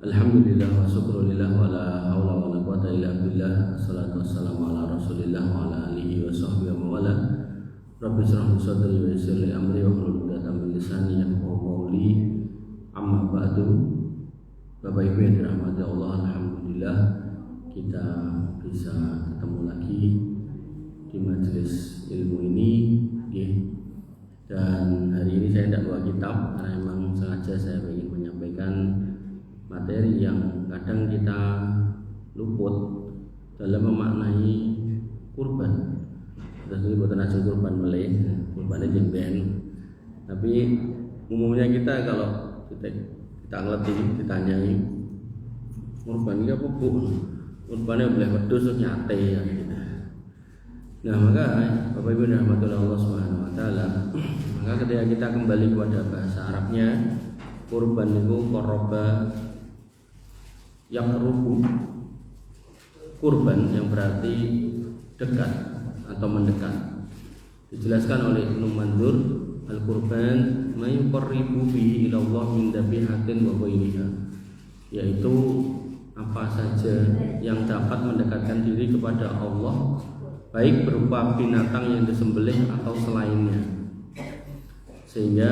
Alhamdulillah wa syukrulillah wa la haula wa la quwata illa billah. Assalatu wassalamu ala Rasulillah wa ala alihi wa sahbihi wa wala. Rabbi shrah li sadri wa yassir li amri wa hlul 'uqdatam min lisani yafqahu qawli. Amma ba'du. Bapak Ibu yang dirahmati Allah, alhamdulillah kita bisa ketemu lagi di majelis ilmu ini. Dan hari ini saya tidak bawa kitab karena memang sengaja saya ingin menyampaikan materi yang kadang kita luput dalam memaknai kurban. Terus ini bukan hasil kurban meleh, kurbannya jengben. Tapi umumnya kita kalau kita ngerti, ditanyai kurban ini apa bu? Kurbannya boleh wedhus nyate ya. Nah maka Bapak Ibu dan rahmatullah Allah Subhanahu Wa Taala, maka ketika kita kembali kepada bahasa Arabnya, kurban itu koroba yang rubu, kurban yang berarti dekat atau mendekat. Dijelaskan oleh Ibnu Mandur, al-kurban ma yuqarribu bihi ila Allah min dhabihatin wa ghairiha, yaitu apa saja yang dapat mendekatkan diri kepada Allah, baik berupa binatang yang disembelih atau selainnya. Sehingga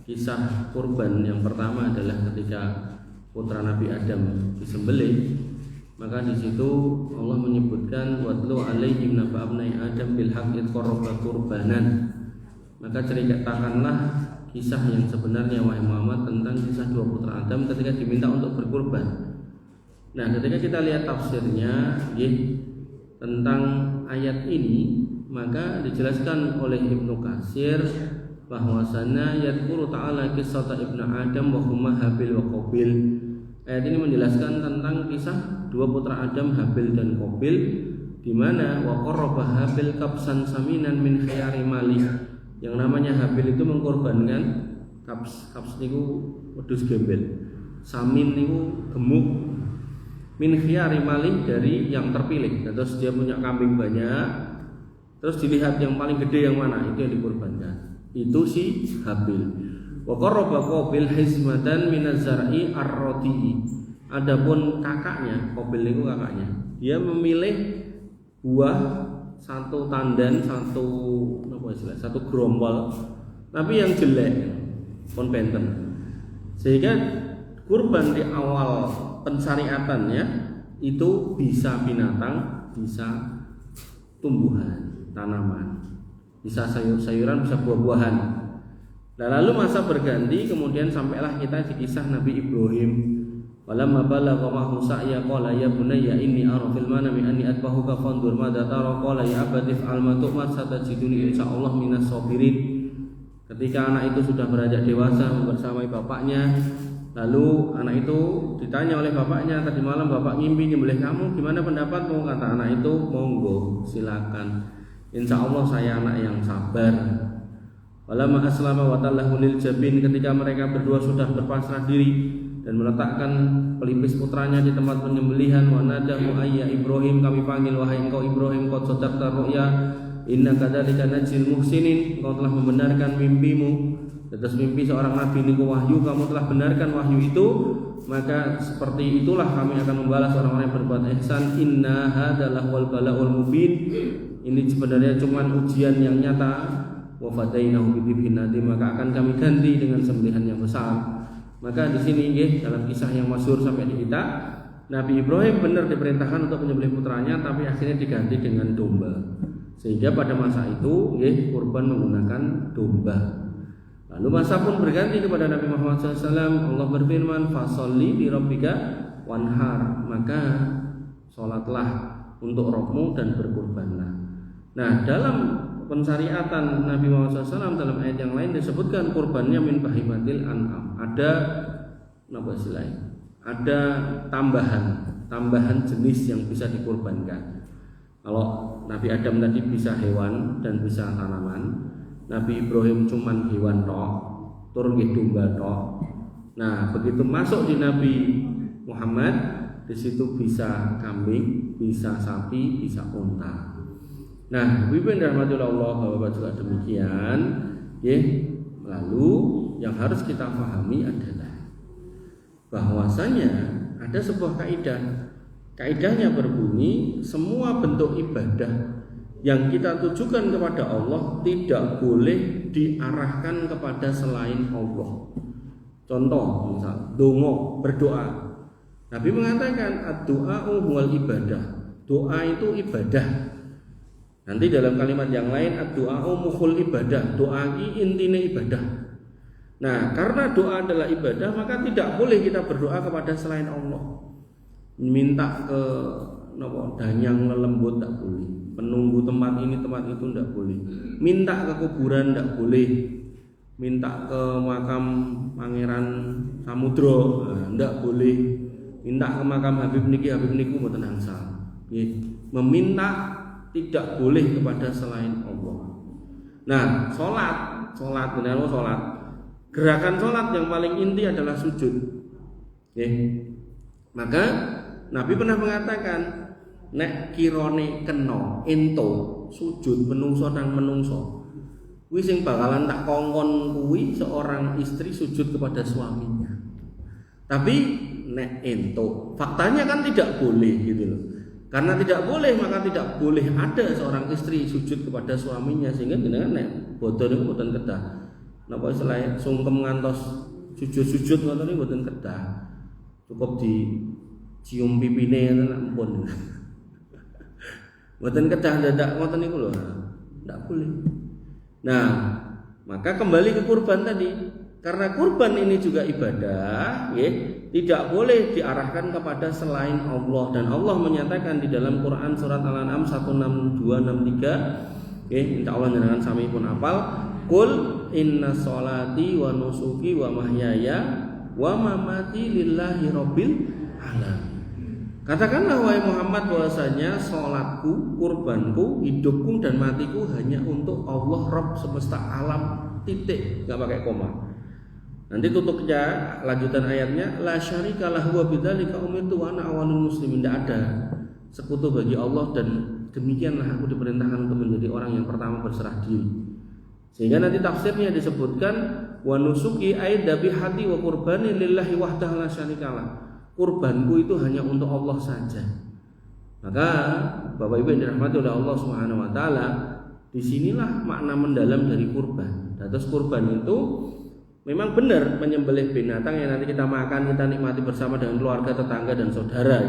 kisah kurban yang pertama adalah ketika putra Nabi Adam disembelih, maka di situ Allah menyebutkan watlu alaihim naba abnai Adam bil haqqi qarraba qurbanan. Maka ceritakanlah kisah yang sebenarnya wahai Muhammad tentang kisah dua putra Adam ketika diminta untuk berkurban. Nah, ketika kita lihat tafsirnya tentang ayat ini, maka dijelaskan oleh Ibnu Katsir bahwasanya yadhkuru ta'ala kisah Ibnu Adam wa huma Habil wa Qabil. Ayat ini menjelaskan tentang kisah dua putra Adam, Habil dan Qabil, di mana wa qarraba Habil kabsan saminan min khiyari malih. Yang namanya Habil itu mengkorbankan kabs niku wedhus gembel. Samin niku gemuk, min khiyari malih dari yang terpilih. Terus dia punya kambing banyak, terus dilihat yang paling gede yang mana, itu yang dikorbankan. Itu si Habil. Wa qarraba Qabil hizmatan minaz zar'i ar-radi'i. Adapun kakaknya, Qabil itu kakaknya, dia memilih buah satu tandan, satu gerombol, tapi yang jelek, pun benten. Sehingga kurban di awal pensyariatannya itu bisa binatang, bisa tumbuhan, tanaman, bisa sayur-sayuran, bisa buah-buahan. Nah, lalu masa berganti, kemudian sampailah kita di kisah Nabi Ibrahim. Walamma balagha ma'hu sa'ya qala ya bunayya inni ara fil manami anni atbahuka fanzur madza tara qala ya abati fa'al ma tu'mar satajiduni insyaallah minas sabirin. Ketika anak itu sudah beranjak dewasa membersamai bapaknya, lalu anak itu ditanya oleh bapaknya, tadi malam bapak ngimpi nyembelih kamu, gimana pendapatmu? Kata anak itu, monggo, silakan. Insyaallah saya anak yang sabar. Walamma aslama wa tallahu lil jabin, ketika mereka berdua sudah berpasrah diri dan meletakkan pelipis putranya di tempat penyembelihan, wa nadahu ayya Ibrahim, kami panggil wahai engkau Ibrahim, qad sadaqta ru'ya inna kadzalika najzil muhsinin, engkau telah membenarkan mimpimu. Atas mimpi seorang nabi niku wahyu, kamu telah benarkan wahyu itu, maka seperti itulah kami akan membalas orang-orang yang berbuat ihsan. Inna hadzalah wal bala'ul mubin, ini sebenarnya cuma ujian yang nyata. Wa fadainahu bidibhin nadim, maka akan kami ganti dengan sembelihan yang besar. Maka di sini dalam kisah yang masyhur sampai di kita, Nabi Ibrahim benar diperintahkan untuk menyembelih putranya, tapi akhirnya diganti dengan domba. Sehingga pada masa itu kurban menggunakan domba. Lalu masa pun berganti kepada Nabi Muhammad SAW. Allah berfirman, fasolli li rabbika wanhar, maka sholatlah untuk Rabbmu dan berkurbanlah. Nah, dalam pensyariatan Nabi Muhammad SAW dalam ayat yang lain disebutkan kurbannya min bahimatil an'am. Ada tambahan jenis yang bisa dikurbankan. Kalau Nabi Adam tadi bisa hewan dan bisa tanaman, Nabi Ibrahim cuman hewan tok, turun ke domba tok. Nah, begitu masuk di Nabi Muhammad, di situ bisa kambing, bisa sapi, bisa unta. Nah, Ibu dan rahmatullah Allah, Bapak juga demikian. Lalu yang harus kita pahami adalah bahwasanya ada sebuah kaidah. Kaidahnya berbunyi, semua bentuk ibadah yang kita tujukan kepada Allah tidak boleh diarahkan kepada selain Allah. Contoh, misal dongo, berdoa. Nabi mengatakan ad-du'a'u huwal ibadah. Doa itu ibadah. Nanti dalam kalimat yang lain ad-du'a'u mukhul ibadah. Doa ini intinya ibadah. Nah, karena doa adalah ibadah, maka tidak boleh kita berdoa kepada selain Allah. Minta ke danyang lelembut tak boleh, penunggu tempat ini tempat itu tidak boleh, minta ke kuburan tidak boleh, minta ke makam Pangeran Samudro tidak boleh, minta ke makam Habib niku mboten angsal. Meminta tidak boleh kepada selain Allah. Nah, sholat benar sholat. Gerakan sholat yang paling inti adalah sujud. Maka Nabi pernah mengatakan, nek kirone kena ento sujud menungso nang menungso, kuwi sing bakalan tak kongkon kuwi seorang istri sujud kepada suaminya. Tapi nek ento, faktanya kan tidak boleh gitu loh. Karena tidak boleh, maka tidak boleh ada seorang istri sujud kepada suaminya, sehingga jenengan nek boten niku boten kedah. Napa istilah sungkem ngantos sujud-sujud ngoten niku boten kedah. Cukup di cium pipine ampun. Mboten kedah dadak ngoten niku lho. Enggak boleh. Nah, maka kembali ke kurban tadi. Karena kurban ini juga ibadah, tidak boleh diarahkan kepada selain Allah, dan Allah menyatakan di dalam Quran surat Al-An'am 16263, insyaallah jenengan sami pun hafal, qul inna sholati wa nusuki wa mahyaya wa mamati lillahi rabbil alamin. Katakanlah wahai Muhammad bahwasanya salatku, kurbanku, hidupku dan matiku hanya untuk Allah Rabb semesta alam, titik, enggak pakai koma. Nanti tutupnya lanjutan ayatnya, la syarika lahu wa bidzalika umirtu wa ana awwalul muslimin. Tidak ada sekutu bagi Allah dan demikianlah aku diperintahkan untuk menjadi orang yang pertama berserah diri. Sehingga nanti tafsirnya disebutkan wa nusuki ay dzabihati wa qurbani lillahi wahdahu la syarikalah. Kurbanku itu hanya untuk Allah saja. Maka Bapak Ibu yang dirahmati oleh Allah Subhanahu wa taala, disinilah makna mendalam dari kurban. Terus kurban itu memang benar menyembelih binatang yang nanti kita makan, kita nikmati bersama dengan keluarga, tetangga dan saudara.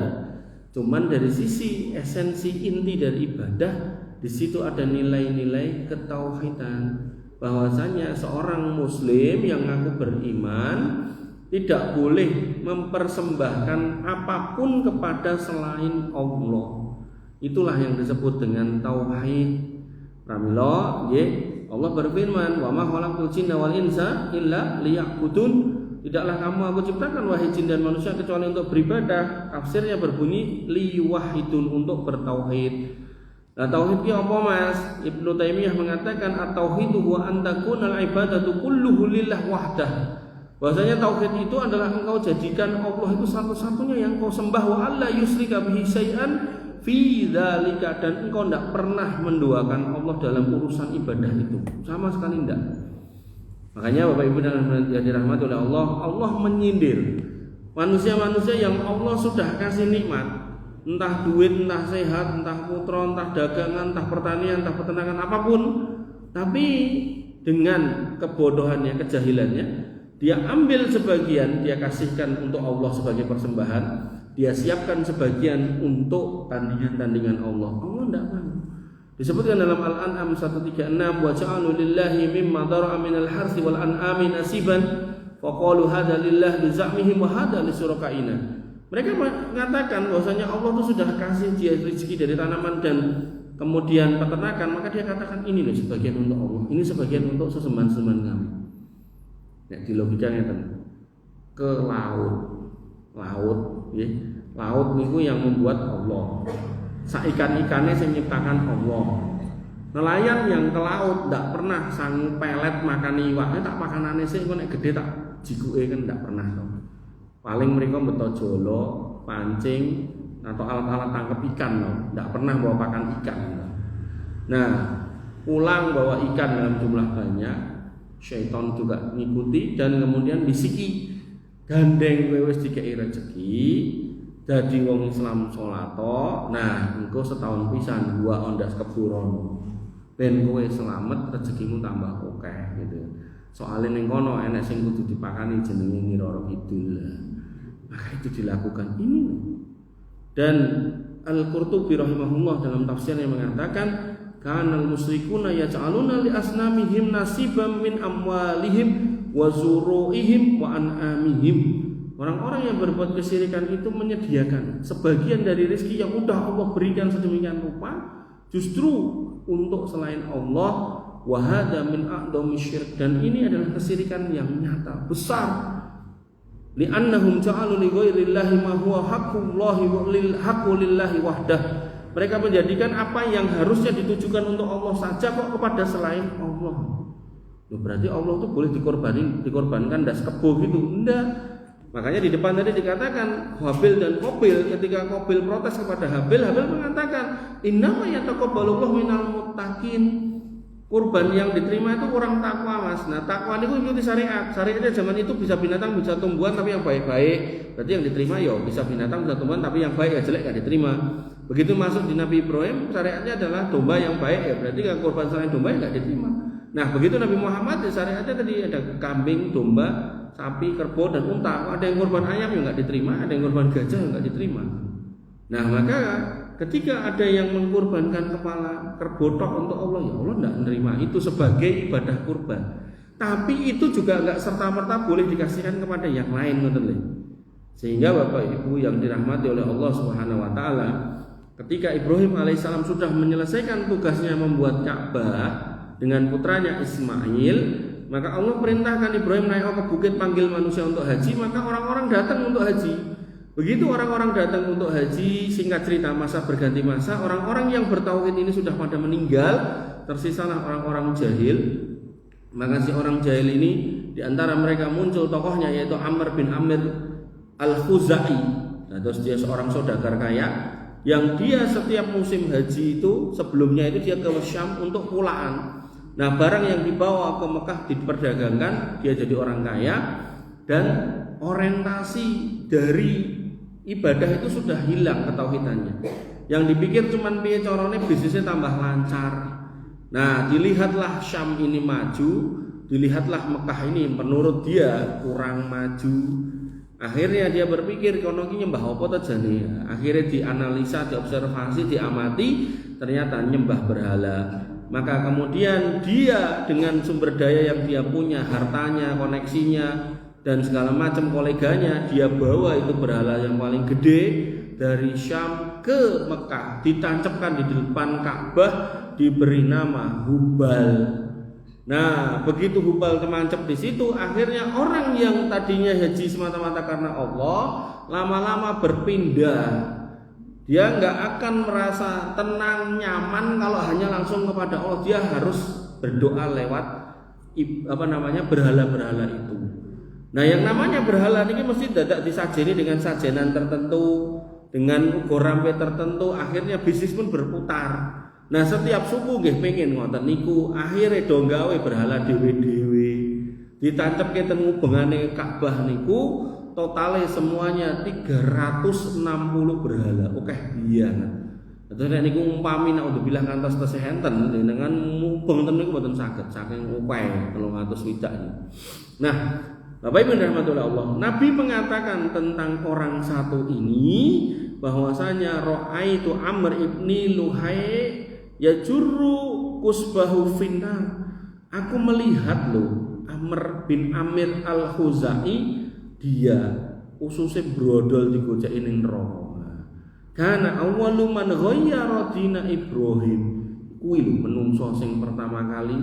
Cuman dari sisi esensi inti dari ibadah, di situ ada nilai-nilai ketauhidan, bahwasanya seorang muslim yang mengaku beriman tidak boleh mempersembahkan apapun kepada selain Allah. Itulah yang disebut dengan tauhid. Pramila nggih, Allah berfirman, "Wa ma khalaqtul jinna wal insa illa liya'budun." Tidaklah kamu aku ciptakan wahai jin dan manusia kecuali untuk beribadah. Tafsirnya berbunyi liwahidun, untuk bertauhid. Nah, tauhid itu apa, Mas? Ibnu Taimiyah mengatakan at-tauhidu wa an takunal ibadatu kulluhu lillah wahdah. Bahwasanya tauhid itu adalah engkau jadikan Allah itu satu-satunya yang kau sembah, wa alla yusrika bihi syai'an fi dzalika, dan engkau tidak pernah menduakan Allah dalam urusan ibadah itu, sama sekali tidak. Makanya Bapak Ibu yang dirahmati oleh Allah, Allah menyindir manusia-manusia yang Allah sudah kasih nikmat, entah duit, entah sehat, entah putra, entah dagangan, entah pertanian, entah peternakan, apapun, tapi dengan kebodohannya, kejahilannya, dia ambil sebagian, dia kasihkan untuk Allah sebagai persembahan, dia siapkan sebagian untuk tandingan-tandingan Allah. Allah tidak mau. Disebutkan dalam Al-An'am 136, wa ja'alu lillahi mimma dara'a minal harsi wal an'ami nasiban fa qalu hadza lillahi bi za'mihim wa hadza li syurakaina. Mereka mengatakan bahwasanya Allah itu sudah kasih dia rezeki dari tanaman dan kemudian peternakan, maka dia katakan ini loh sebagian untuk Allah, ini sebagian untuk sesembahan-sesembahan kami. Ya, di logikanya ke laut, ya. Laut niku yang membuat Allah. Ikan-ikannya yang menciptakan Allah. Nelayan yang ke laut tidak pernah sang pelet makan iwak, tak makanane sih kok nek gede tak jikuke kan tidak pernah to. Paling mereka beto jolo, pancing atau alat-alat tangkap ikan loh, tidak pernah bawa pakan ikan. Nah, pulang bawa ikan dalam jumlah banyak, syaitan juga ngikuti dan kemudian bisiki, gandeng kowe wis dikei rezeki dadi wong Islam salat nah engko setahun pisan gua ondas keburon ben kowe selamat rezekimu tambah akeh gitu. Soalnya ning kono enek sing kudu dipakani jenenge Nyiroro Kidul. Maka itu dilakukan ini. Dan Al-Qurtubi rahimahullah dalam tafsirnya mengatakan kanal musyrikuna yaj'aluna li asnamihim nasiban min amwalihim wa zuru'ihim wa an'amihim. Orang-orang yang berbuat kesyirikan itu menyediakan sebagian dari rezeki yang udah Allah berikan sedemikian rupa justru untuk selain Allah. Wa hadza min a'dhami syirk, dan ini adalah kesyirikan yang nyata besar. Li'annahum ja'alu li ghairillahi ma huwa haqqullahi wa lil haqqulillahi wahdah. Mereka menjadikan apa yang harusnya ditujukan untuk Allah saja kok kepada selain Allah. Loh, berarti Allah itu boleh dikorbankan das kebo gitu. Enggak. Makanya di depan tadi dikatakan Habil dan Qabil, ketika Qabil protes kepada Habil, Habil mengatakan innama yataqabbalullahu minal muttaqin. Kurban yang diterima itu orang takwa, Mas. Nah, takwa itu ikuti syariat. Syariatnya zaman itu bisa binatang, bisa tumbuhan, tapi yang baik-baik. Berarti yang diterima ya bisa binatang, bisa tumbuhan, tapi yang baik ya jelek gak diterima. Begitu masuk di Nabi Ibrahim, syariatnya adalah domba yang baik ya. Berarti kan kurban selain domba ya gak diterima. Nah, begitu Nabi Muhammad ya syariatnya tadi ada kambing, domba, sapi, kerbau dan unta. Ada yang kurban ayam yang gak diterima, ada yang kurban gajah yang gak diterima. Nah, maka ketika ada yang mengkorbankan kepala kerbau untuk Allah, ya Allah tidak menerima itu sebagai ibadah kurban. Tapi itu juga enggak serta-merta boleh dikasihkan kepada yang lain, betul. Sehingga Bapak Ibu yang dirahmati oleh Allah Subhanahu wa taala, ketika Ibrahim alaihissalam sudah menyelesaikan tugasnya membuat Ka'bah dengan putranya Ismail, maka Allah perintahkan Ibrahim naik ke bukit panggil manusia untuk haji, maka orang-orang datang untuk haji. Begitu orang-orang datang untuk haji, singkat cerita masa berganti masa, orang-orang yang bertauhid ini sudah pada meninggal, tersisalah orang-orang jahil. Maka si orang jahil ini diantara mereka muncul tokohnya yaitu Amr bin Amir Al-Khuzai. Nah, terus dia seorang saudagar kaya yang dia setiap musim haji itu sebelumnya itu dia ke Syam untuk pulaan. Nah, barang yang dibawa ke Mekah diperdagangkan, dia jadi orang kaya dan orientasi dari ibadah itu sudah hilang ketauhidannya. Yang dipikir cuman piye carane bisnisnya tambah lancar. Nah, dilihatlah Syam ini maju, dilihatlah Mekah ini menurut dia kurang maju. Akhirnya dia berpikir kono ki nyembah apa ta jane. Akhirnya dianalisa, diobservasi, diamati, ternyata nyembah berhala. Maka kemudian dia dengan sumber daya yang dia punya, hartanya, koneksinya dan segala macam koleganya, dia bawa itu berhala yang paling gede dari Syam ke Mekah, ditancapkan di depan Ka'bah, diberi nama Hubal. Nah, begitu Hubal tertancap di situ, akhirnya orang yang tadinya haji semata-mata karena Allah, lama-lama berpindah. Dia nggak akan merasa tenang, nyaman kalau hanya langsung kepada Allah. Dia harus berdoa lewat berhala-berhala itu. Nah, yang namanya berhala ini mesti dadak disajeni dengan sajenan tertentu, dengan gorampe tertentu, akhirnya bisnis pun berputar. Nah, setiap suku nggih pengen ngoten niku, akhirnya do gawe berhala dhewe-dhewe. Ditancapke teng ubengane Ka'bah niku, totale semuanya 360 berhala. Oke, iya. Terus nek niku umpami nek bilang ngantos tesih enten dengan mubeng ten niku mboten saged saking upaya 360. Nah, Bapak Ibu rahmatullah Allah, Nabi mengatakan tentang orang satu ini bahwasanya ra'aitu Amr ibni Luhai yajurru kusbahu finnar. Aku melihat loh Amr bin Amir Al-Khuzai, dia ususnya brodol digojeki ning neraka. Kana awwalu man ghayyara dina Ibrahim. Kuwi lho menungso sing pertama kali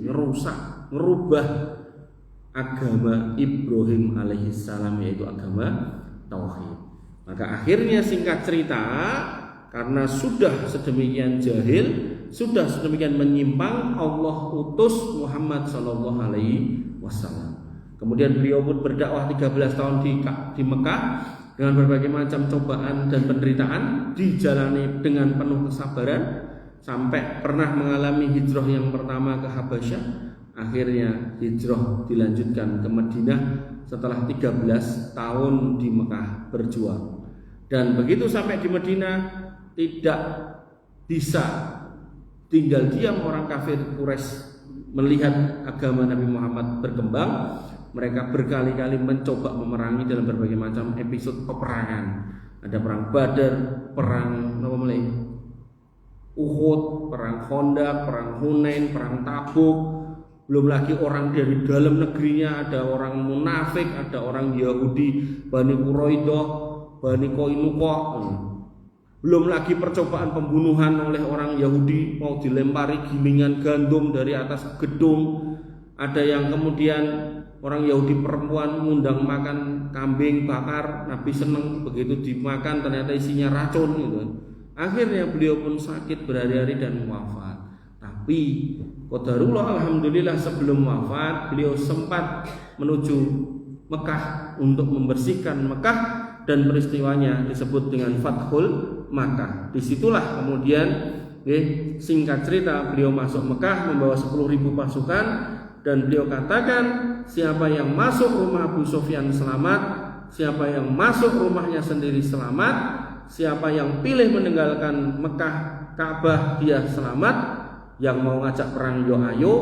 ngerusak, ngerubah agama Ibrahim alaihissalam, yaitu agama tauhid. Maka akhirnya singkat cerita, karena sudah sedemikian jahil, sudah sedemikian menyimpang, Allah utus Muhammad sallallahu alaihi wasallam. Kemudian beliau pun berdakwah 13 tahun di Mekah dengan berbagai macam cobaan dan penderitaan, dijalani dengan penuh kesabaran sampai pernah mengalami hijrah yang pertama ke Habasyah. akhirnya hijrah dilanjutkan ke Madinah setelah 13 tahun di Mekah berjuang. Dan begitu sampai di Madinah tidak bisa tinggal diam orang kafir Quraisy melihat agama Nabi Muhammad berkembang. Mereka berkali-kali mencoba memerangi dalam berbagai macam episode peperangan. Ada perang Badar, perang Uhud, perang Khandaq, perang Hunain, perang Tabuk. Belum lagi orang dari dalam negerinya, ada orang munafik, ada orang Yahudi, Bani Quraidah, Bani Qainuqa. Belum lagi percobaan pembunuhan oleh orang Yahudi, mau dilempari gilingan gandum dari atas gedung. Ada yang kemudian orang Yahudi perempuan ngundang makan kambing bakar, Nabi seneng, begitu dimakan ternyata isinya racun gitu. Akhirnya beliau pun sakit berhari-hari dan wafat. Tapi qadarullah, alhamdulillah, sebelum wafat beliau sempat menuju Mekah untuk membersihkan Mekah, dan peristiwanya disebut dengan Fathul Makkah. Disitulah kemudian singkat cerita beliau masuk Mekah membawa 10.000 pasukan, dan beliau katakan, siapa yang masuk rumah Abu Sufyan selamat, siapa yang masuk rumahnya sendiri selamat, siapa yang pilih meninggalkan Mekah Ka'bah dia selamat. Yang mau ngajak perang yo ayo,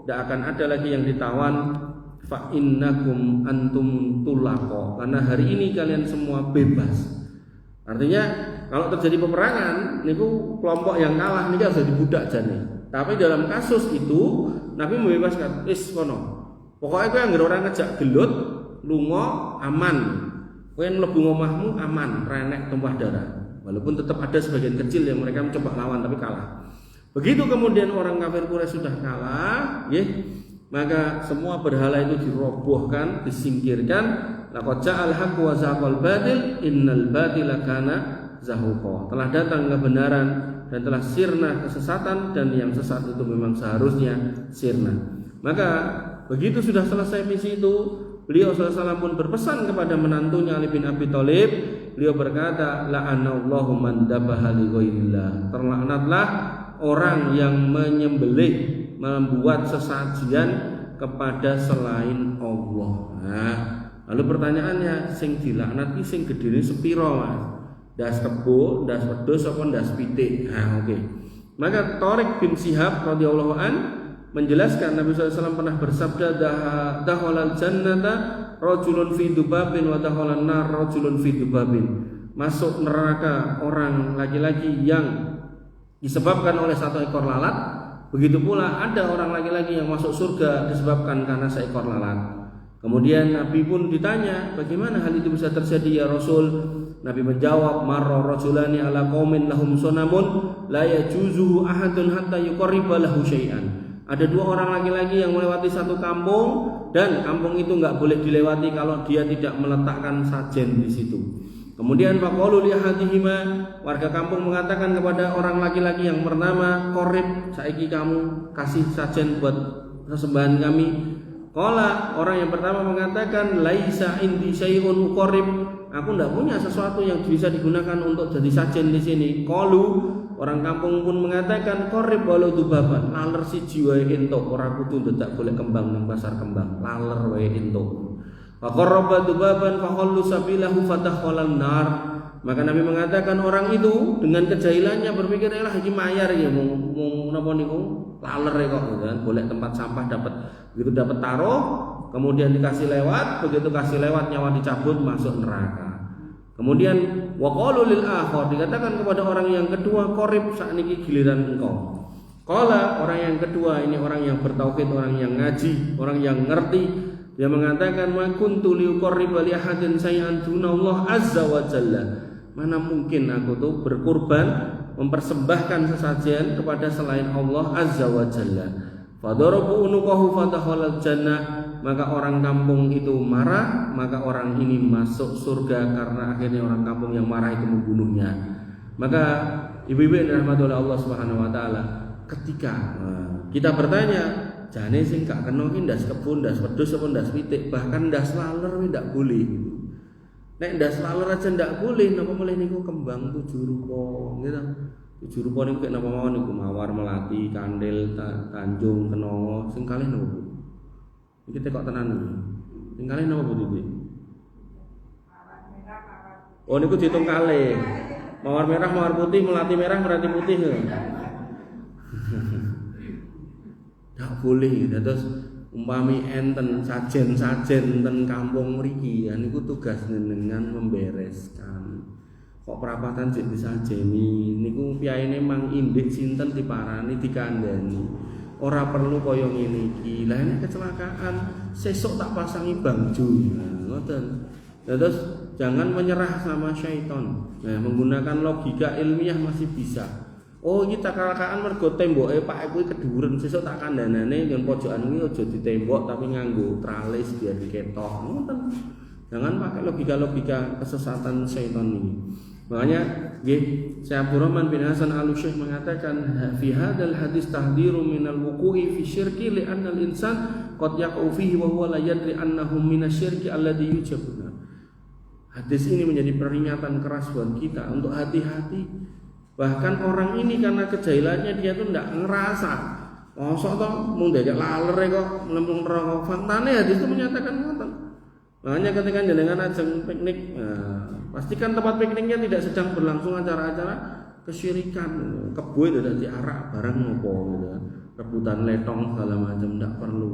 tidak akan ada lagi yang ditawan. Fa innakum antum tulaqo, karena hari ini kalian semua bebas. Artinya kalau terjadi peperangan niku kelompok yang kalah niki harus dibudak jane. Tapi dalam kasus itu Nabi membebaskan, kono. Pokoknya kowe anggere ora ngejak gelut, lunga aman. Kowe mlebu omahmu aman, renek tumpah darah. Walaupun tetap ada sebagian kecil yang mereka mencoba lawan tapi kalah. Begitu kemudian orang kafir Quraisy sudah kalah, maka semua berhala itu dirobohkan, disingkirkan. Laqad ja'al haqqu wa zahaqal batil, innal batila kana zahuqa. Telah datang kebenaran dan telah sirna kesesatan, dan yang sesat itu memang seharusnya sirna. Maka begitu sudah selesai misi itu, beliau SAW pun berpesan kepada menantunya Ali bin Abi Thalib. Beliau berkata, la'anallahu man dabaha li ghairillah. Terlaknatlah orang yang menyembelih, membuat sesajian kepada selain Allah. Nah, lalu pertanyaannya, sing dilaknat iki sing gedene sepiro, Mas? Das kebo, das wedhus apa das pitik? Nah, oke. Maka Thariq bin Shihab radhiyallahu an menjelaskan Nabi SAW pernah bersabda, dakhalal jannata rajulun fi dubabin wa dakhalan nar rajulun fi dubabin. Masuk neraka orang laki-laki yang disebabkan oleh satu ekor lalat. Begitu pula ada orang laki-laki yang masuk surga disebabkan karena seekor lalat. Kemudian Nabi pun ditanya, bagaimana hal itu bisa terjadi ya Rasul? Nabi menjawab, marra rajulani ala qaumin lahum sunamun la yajuzuhu ahadun hatta yuqarriba lahu syai'an. Ada dua orang laki-laki yang melewati satu kampung, dan kampung itu enggak boleh dilewati kalau dia tidak meletakkan sajen di situ. Kemudian faqalu li ahadihima, warga kampung mengatakan kepada orang laki-laki yang bernama Qorib, saiki kamu kasih sajen buat sesembahan kami. Qala, orang yang pertama mengatakan, laisa indi syai'un Qorib, aku tidak punya sesuatu yang bisa digunakan untuk jadi sajen di sini. Qalu, orang kampung pun mengatakan, Qorib walau dubaban, laler siji wae entuk, ora kudu ndak golek kembang nang pasar kembang, laler wae entuk. Faqarraba dubaban fakhallu sabilahu fatahwalan nar. Maka Nabi mengatakan orang itu dengan kejahilannya berpikir, "Lah iki mayar ya mau napa niku laler kok kan, golek tempat sampah dapat, begitu dapat taruh, kemudian dikasih lewat, begitu kasih lewat nyawa dicabut masuk neraka." Kemudian waqalu lil akhar, dikatakan kepada orang yang kedua, "Qorib sakniki giliran engkau." Qala, orang yang kedua ini orang yang bertauhid, orang yang ngaji, orang yang ngerti. Dia mengatakan, ma kuntu liuqarriba li ahadin syai'an dunallah azza wa jalla. Mana mungkin aku tuh berkurban, mempersembahkan sesajian kepada selain Allah azza wa jalla. Fadarabu unuqahu fatahal jannah. Maka orang kampung itu marah, maka orang ini masuk surga karena akhirnya orang kampung yang marah itu membunuhnya. Maka ibu-ibu yang dirahmati oleh Allah Subhanahu wa taala, ketika kita bertanya, jane sing gak kena ki ndas kebun, ndas wedhus apa ndas pitik, bahkan ndas laler kuwi ndak boleh. Nek ndas laler aja ndak boleh, napa mulih niku kembang 7 rupa gitu. 7 rupa niku kek napa mawon niku Mawar, Melati, Kandil, Tanjung, Kenongo, sing kalih napa Bu? Iki tekok tenan iki. Sing kalih napa Bu iki? Oh niku diitung kalih. Mawar merah, mawar putih, melati merah, melati putih. Ndak boleh. Terus umpami enten sajen-sajen ten kampung mriki, ya niku tugas jenengan membereskan. Kok perapatan sik disajeni niku piyaine mang indik sinten diparani dikandani. Ora perlu kaya ngene iki. Lah nek kecelakaan sesuk tak pasangi bangju. Ngoten. Terus jangan menyerah sama syaitan. Nah, menggunakan logika ilmiah masih bisa. Oh, iki kecelakaan mergo temboke Pak kuwi keduren, sesuk tak kandhanane yen pojokan kuwi aja ditembok tapi nganggo tralis biar diketok. Ngoten. Jangan pakai logika-logika kesesatan syaitan ini. Makanya nggih Syekh Abdurrahman bin Hasan Al-Syekh mengatakan fi hadzal hadis tahdhiru minal wuqu'i fi syirki li anna al-insan qad yaqa'u fihi wa huwa la yadri annahu minasyirki alladhi yujabuna. Hadis ini menjadi peringatan keras buat kita untuk hati-hati. Bahkan orang ini karena kejahilannya dia tuh enggak ngerasa. Mosok toh mung dadek laler kok mlempung neraka. Faktane hadis itu menyatakan ngoten. Makanya ketika jenengan ajeng piknik, pastikan tempat pikniknya tidak sedang berlangsung acara-acara kesyirikan, kebo itu tidak diarak barang ngopo gitu, rebutan letong segala macam tidak perlu.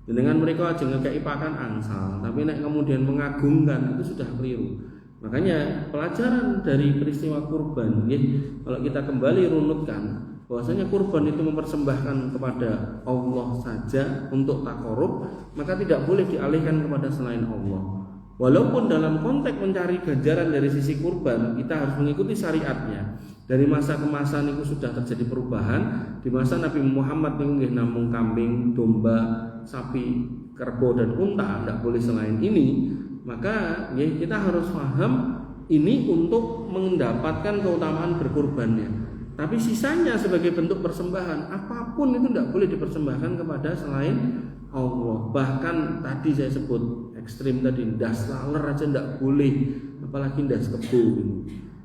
Dengan mereka aja ngekei pakan angsal, tapi nek kemudian mengagungkan itu sudah keliru. Makanya pelajaran dari peristiwa kurban, ya, kalau kita kembali runutkan, bahwasanya kurban itu mempersembahkan kepada Allah saja untuk takarub, maka tidak boleh dialihkan kepada selain Allah. Walaupun dalam konteks mencari ganjaran dari sisi kurban, kita harus mengikuti syariatnya. Dari masa ke masa niku sudah terjadi perubahan. Di masa Nabi Muhammad niku nggih namung kambing, domba, sapi, kerbau dan unta, tidak boleh selain ini. Maka ya, kita harus paham ini untuk mendapatkan keutamaan berkurbannya. Tapi sisanya sebagai bentuk persembahan, apapun itu tidak boleh dipersembahkan kepada selain Allah. Bahkan tadi saya sebut ekstrim tadi, ndas laler aja tidak boleh, apalagi ndas kebo ini.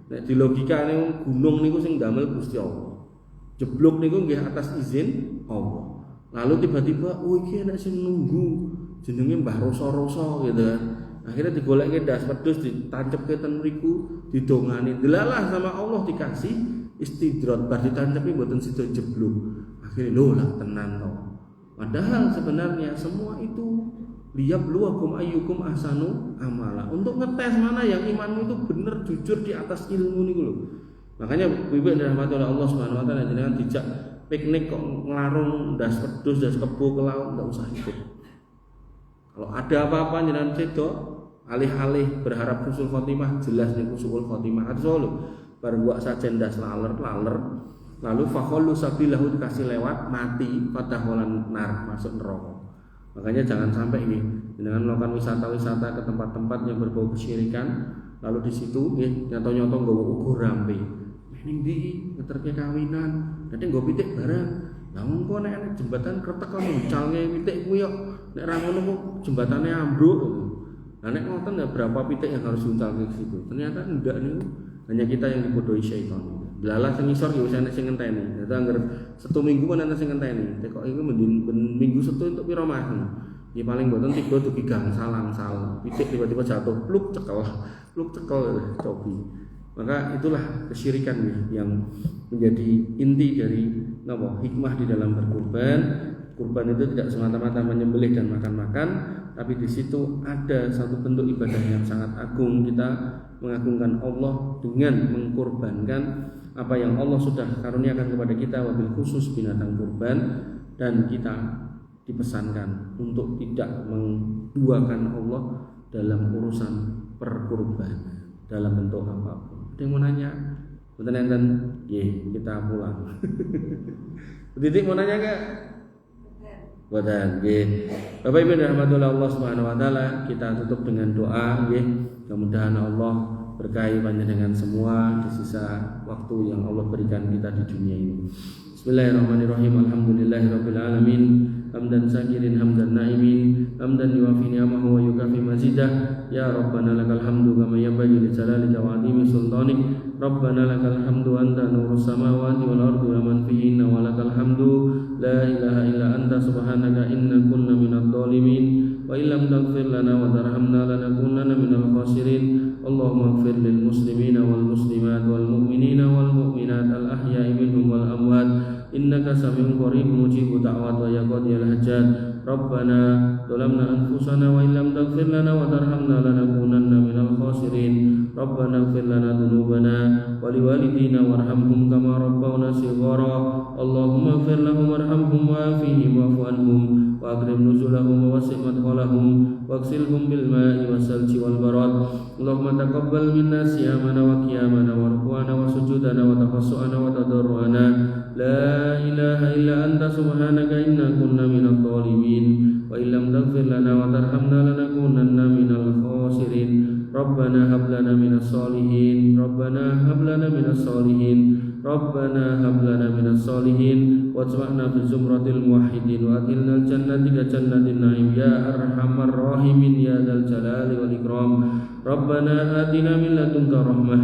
Nah, di logika ini gunung niku sing damel Gusti Allah. Jeblok niku nggih atas izin Allah. Lalu tiba-tiba, oh iki enak sing nunggu jenenge Mbah Roso-roso gitu kan. Akhirnya digolekke ndas wedhus ditancepke ten mriku, didongani. Delalah sama Allah dikasih istidrat bar ditancepi mboten sida jeblok. Akhirnya lho lah tenan to. Padahal sebenarnya semua itu liyabluwakum ayyukum ahsanu amala. Untuk ngetes mana yang imanmu itu benar jujur di atas ilmu niku lho. Makanya Ibu dirahmati oleh Allah Subhanahu wa taala jenengan dijak piknik kok nglarung ndas wedhus, ndas kebo ke laut enggak usah ikut. Kalau ada apa-apa jenengan cedok alih-alih berharap husnul khotimah, jelas niku suul khotimah. Atus lho. Bar buat sajen ndas laler lalu fakhollu sabilahu dikasih lewat mati fataholan nar masuk neraka. Makanya jangan sampai ini dengan melakukan wisata-wisata ke tempat-tempat yang berbau kesyirikan, lalu di situ nggih nyoto-nyoto nggawa ugo rampe. Ning ndi ngeterke kawinan, dadi nggo pitik barang. Lah mengko nek jembatan kretek kok muncalne pitik kuwi kok nek ra ngono kok jembatane ambruk. Lah nek ngoten ya berapa pitik yang harus diuncalke ke situ. Ternyata enggak niku, hanya kita yang dibodohi syaitan. Lalah sing isor ya wis ana sing ngenteni. Dadi anggere 1 minggu pun ana sing ngenteni. Tekok iku minggu 1 untuk piro mas? Ya paling mboten 3 dugi gangsal. Pitik tiba-tiba jatuh, pluk cekel cobi. Maka itulah kesyirikan yang menjadi inti dari hikmah di dalam berkurban. Kurban itu tidak semata-mata menyembelih dan makan-makan, tapi di situ ada satu bentuk ibadah yang sangat agung. Kita mengagungkan Allah dengan mengkurbankan apa yang Allah sudah karuniakan kepada kita, wabil khusus binatang kurban, dan kita dipesankan untuk tidak menduakan Allah dalam urusan perkurbanan dalam bentuk apapun. Ada yang mau nanya? Betul enten? Kita pulang. Titik mau nanya enggak? Betul. Bapak Ibu rahmatullah Allah Subhanahu wa taala, kita tutup dengan doa nggih. Mudah-mudahan Allah berkahi panjenengan semua di sisa waktu yang Allah berikan kita di dunia ini. Bismillahirrahmanirrahim. Alhamdulillahirabbil alamin. Hamdan syakirin hamdan na'imin, hamdan yuwafi ni'amahu wa yukafi mazidah. Ya Rabbana lakal hamdu kama yanbaghi li jalalika wa 'azimi sultanik. Rabbana lakal hamdu anta nurus samawati wal ardi wa man fihinna wa lakal hamdu la ilaha illa anta subhanaka inna kunna minadh dhalimin wa illam taghfir lana wa tarhamna lanakunanna minal khasirin. Allahumma ighfir lil muslimina wal muslimat wal mu'minina wal mu'minat al ahya'i minhum wal amwat innaka sami'un qaribun mujibud da'wat wa ya qadiyal hajat. Rabbana zalamna anfusana wa illam taghfir lana wa tarhamna lanakunanna minal khasirin. Rabbana ighfir lana dhunubana wa liwalidina warhamhum kama rabbawna shighara. Allahumma ighfir lahum warhamhum wa'afihim wa'fu anhum wa akrim nuzulahum wa wasi' madkhalahum waghsilhum bil ma'i was-salji wal barad. Allahumma taqabbal minna siyamana wa qiyamana wa ruku'ana wa sujudana wa tafassu'ana wa tadarru'ana. La ilaha illa anta subhanaka inna kunna minadh dhalimin wa illam taghfir lana wa tarhamna lanakunanna minal khasirin. Rabbana hab lana minas solihin. Rabbana hab lana minas solihin. Rabbana hab lana minas solihin waj'alna fi zumratil muwahhidin wa atilna al-jannati ka jannatin na'im ya arhamar rahimin ya dzal jalali wal ikram. Rabbana atina min ladunka rahmah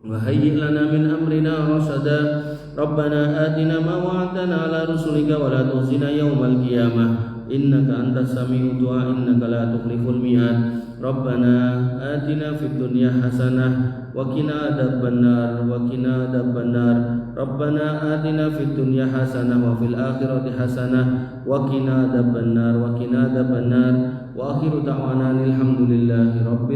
wa hayyi' lana min amrina rasada. Rabbana atina ma wa'adtana ala rusulika wa la tukhzina yawmal qiyamah innaka antas sami'ud du'a innaka la tukhliful mi'ad. Rabbana atina fid dunya hasanah wa qina adzabannar wa qina adzabannar. Rabbana atina fid dunya hasanah wa fil akhirati hasanah wa qina adzabannar wa qina adzabannar. Wa akhiru da'wana alhamdulillahi rabbil